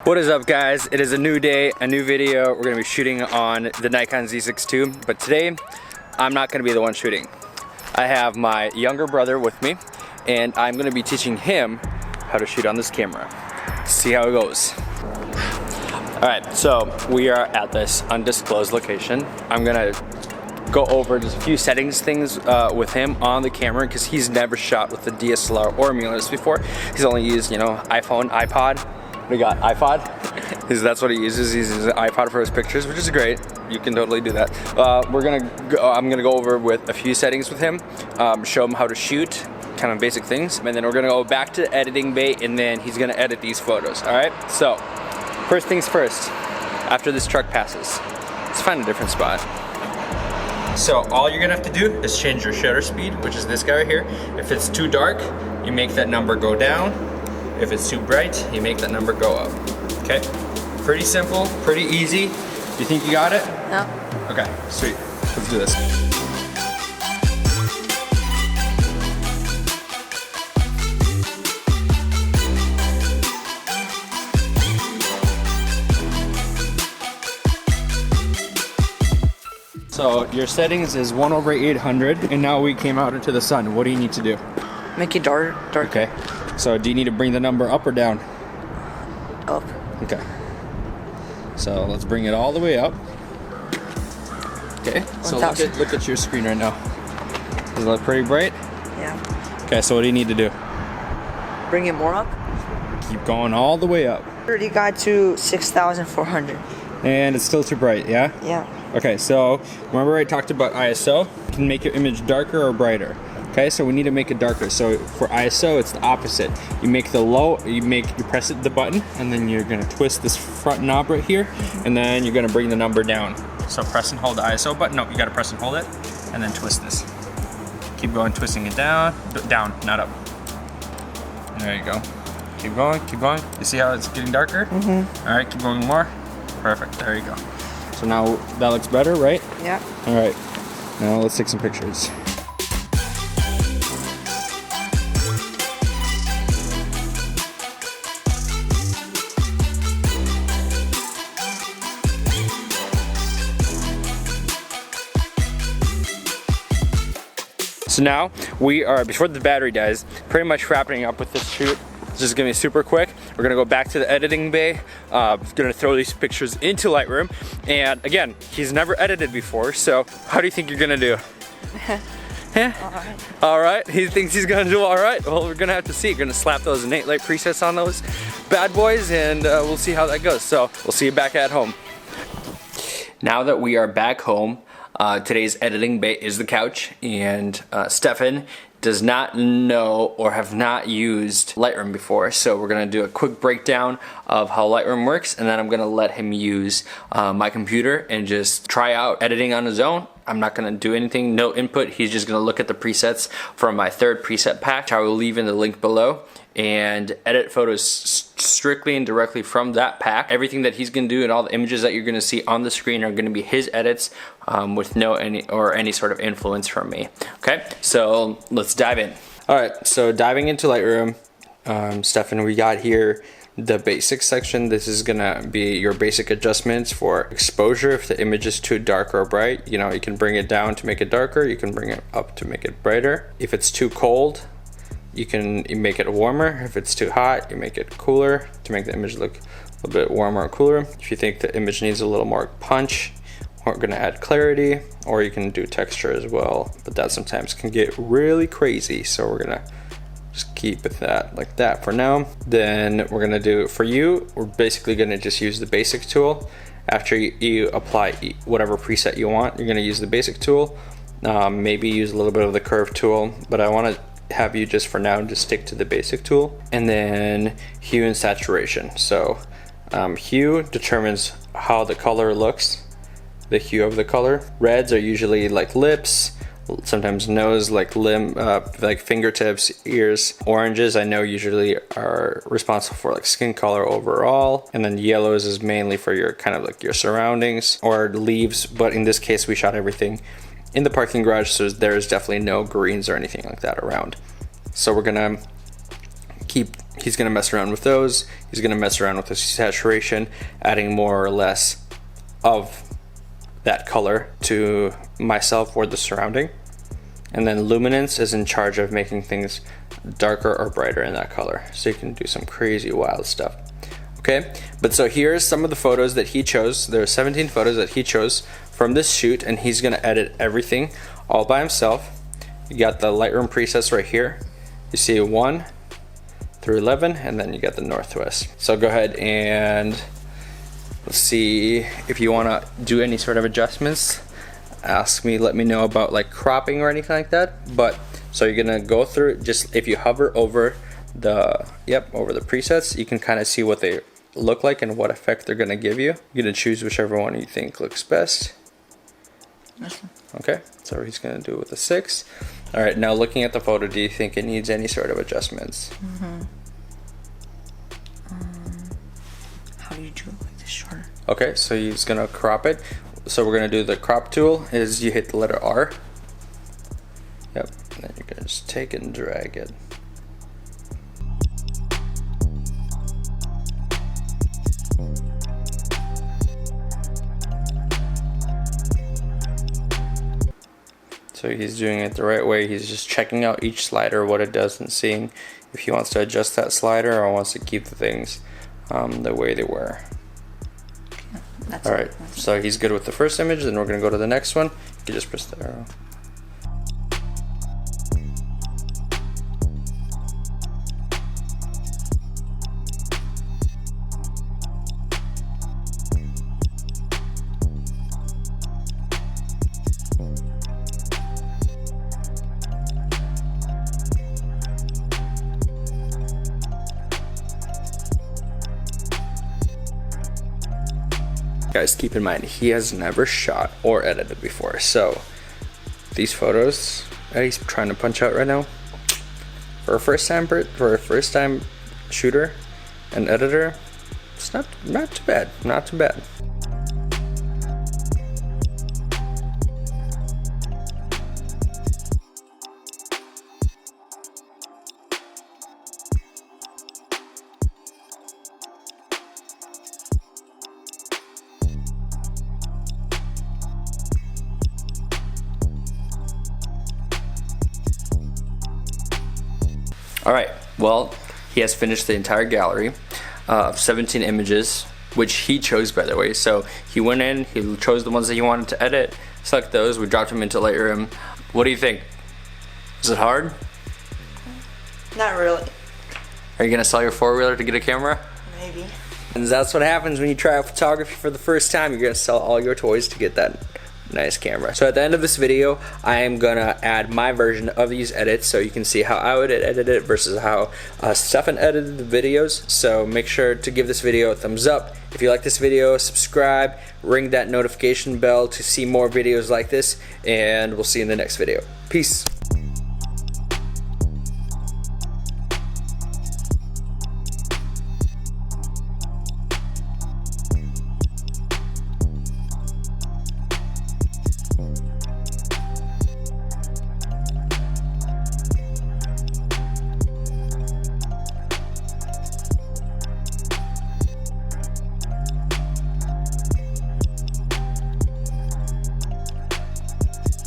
What is up, guys? It is a new day, a new video. We're gonna be shooting on the Nikon Z6 II, but today I'm not gonna be the one shooting. I have my younger brother with me, and I'm gonna be teaching him how to shoot on this camera. See how it goes. All right, so we are at this undisclosed location. I'm gonna go over just a few settings things with him on the camera because he's never shot with a DSLR or mirrorless before. He's only used, iPhone, iPod. We got iPod, because that's what he uses. He uses an iPod for his pictures, which is great. You can totally do that. I'm gonna go over with a few settings with him, show him how to shoot, kind of basic things, and then we're gonna go back to the editing bay, and then he's gonna edit these photos. All right. So, first things first. After this truck passes, let's find a different spot. So all you're gonna have to do is change your shutter speed, which is this guy right here. If it's too dark, you make that number go down. If it's too bright, you make that number go up. Okay? Pretty simple, pretty easy. Do you think you got it? No. Okay, sweet. Let's do this. So your settings is 1/800, and now we came out into the sun. What do you need to do? Make it dark. Okay. So do you need to bring the number up or down? Up. Okay. So let's bring it all the way up. Okay. So look at your screen right now. Does it look pretty bright? Yeah. Okay. So what do you need to do? Bring it more up. Keep going all the way up. Already got to 6,400. And it's still too bright, yeah? Yeah. Okay. So remember I talked about ISO? You can make your image darker or brighter. Okay, so we need to make it darker. So for ISO, it's the opposite. You make the low, you press the button, and then you're gonna twist this front knob right here, and then you're gonna bring the number down. So press and hold the ISO button. No, you gotta press and hold it, and then twist this. Keep going, twisting it down, not up. There you go. Keep going, keep going. You see how it's getting darker? Mm-hmm. All right, keep going more. Perfect, there you go. So now that looks better, right? Yeah. All right, now let's take some pictures. So now we are, before the battery dies, pretty much wrapping up with this shoot. It's just gonna be super quick. We're gonna go back to the editing bay. Gonna throw these pictures into Lightroom. And again, he's never edited before, so how do you think you're gonna do? All right, he thinks he's gonna do all right. Well, we're gonna have to see. We're gonna slap those Nate Light presets on those bad boys, and we'll see how that goes. So we'll see you back at home. Now that we are back home, today's editing bay is the couch, and Stefan does not know or have not used Lightroom before, so we're gonna do a quick breakdown of how Lightroom works, and then I'm gonna let him use my computer and just try out editing on his own. I'm not gonna do anything, no input. He's just gonna look at the presets from my third preset pack, which I will leave in the link below, and edit photos strictly and directly from that pack. Everything that he's gonna do and all the images that you're gonna see on the screen are gonna be his edits with any sort of influence from me. Okay, so let's dive in. All right, so diving into Lightroom, Stefan, we got here the basics section. This is gonna be your basic adjustments for exposure. If the image is too dark or bright, you can bring it down to make it darker. You can bring it up to make it brighter. If it's too cold, you can make it warmer. If it's too hot, you make it cooler to make the image look a little bit warmer or cooler. If you think the image needs a little more punch, we're gonna add clarity, or you can do texture as well, but that sometimes can get really crazy. So we're gonna just keep it like that for now. Then we're gonna do, for you, we're basically gonna just use the basic tool. After you apply whatever preset you want, you're gonna use the basic tool. Maybe use a little bit of the curve tool, but I wanna have you just for now just stick to the basic tool. And then hue and saturation. So hue determines how the color looks, the hue of the color. Reds are usually like lips, sometimes nose, like like fingertips, ears. Oranges I know usually are responsible for like skin color overall, and then yellows is mainly for your kind of like your surroundings or leaves, but in this case we shot everything in the parking garage, so there's definitely no greens or anything like that around. So we're gonna he's gonna mess around with those. He's gonna mess around with the saturation, adding more or less of that color to myself or the surrounding. And then luminance is in charge of making things darker or brighter in that color. So you can do some crazy wild stuff. Okay, but so here's some of the photos that he chose. There are 17 photos that he chose from this shoot, and he's gonna edit everything all by himself. You got the Lightroom presets right here. You see 1 through 11, and then you got the Northwest. So go ahead and let's see if you wanna do any sort of adjustments. Ask me, let me know about like cropping or anything like that. But so you're gonna go through, just if you hover over the presets, you can kind of see what they look like and what effect they're gonna give you. You're gonna choose whichever one you think looks best. Okay, so he's gonna do it with a 6. All right, now looking at the photo, do you think it needs any sort of adjustments? How do you do it like this shorter? Okay, so he's gonna crop it. So we're gonna do the crop tool is you hit the letter R. Yep, and then you're gonna just take it and drag it. So he's doing it the right way. He's just checking out each slider, what it does, and seeing if he wants to adjust that slider or wants to keep the things the way they were. All right, so he's good with the first image, then we're gonna go to the next one. You can just press the arrow. Guys, keep in mind, he has never shot or edited before, so these photos that he's trying to punch out right now, for a first time shooter and editor, it's not too bad, not too bad. All right, well, he has finished the entire gallery of 17 images, which he chose, by the way. So he went in, he chose the ones that he wanted to edit, select those, we dropped them into Lightroom. What do you think? Is it hard? Not really. Are you gonna sell your four-wheeler to get a camera? Maybe. And that's what happens when you try out photography for the first time. You're gonna sell all your toys to get that nice camera. So at the end of this video, I am gonna add my version of these edits so you can see how I would edit it versus how Stefan edited the videos. So make sure to give this video a thumbs up. If you like this video, subscribe, ring that notification bell to see more videos like this, and we'll see you in the next video. Peace.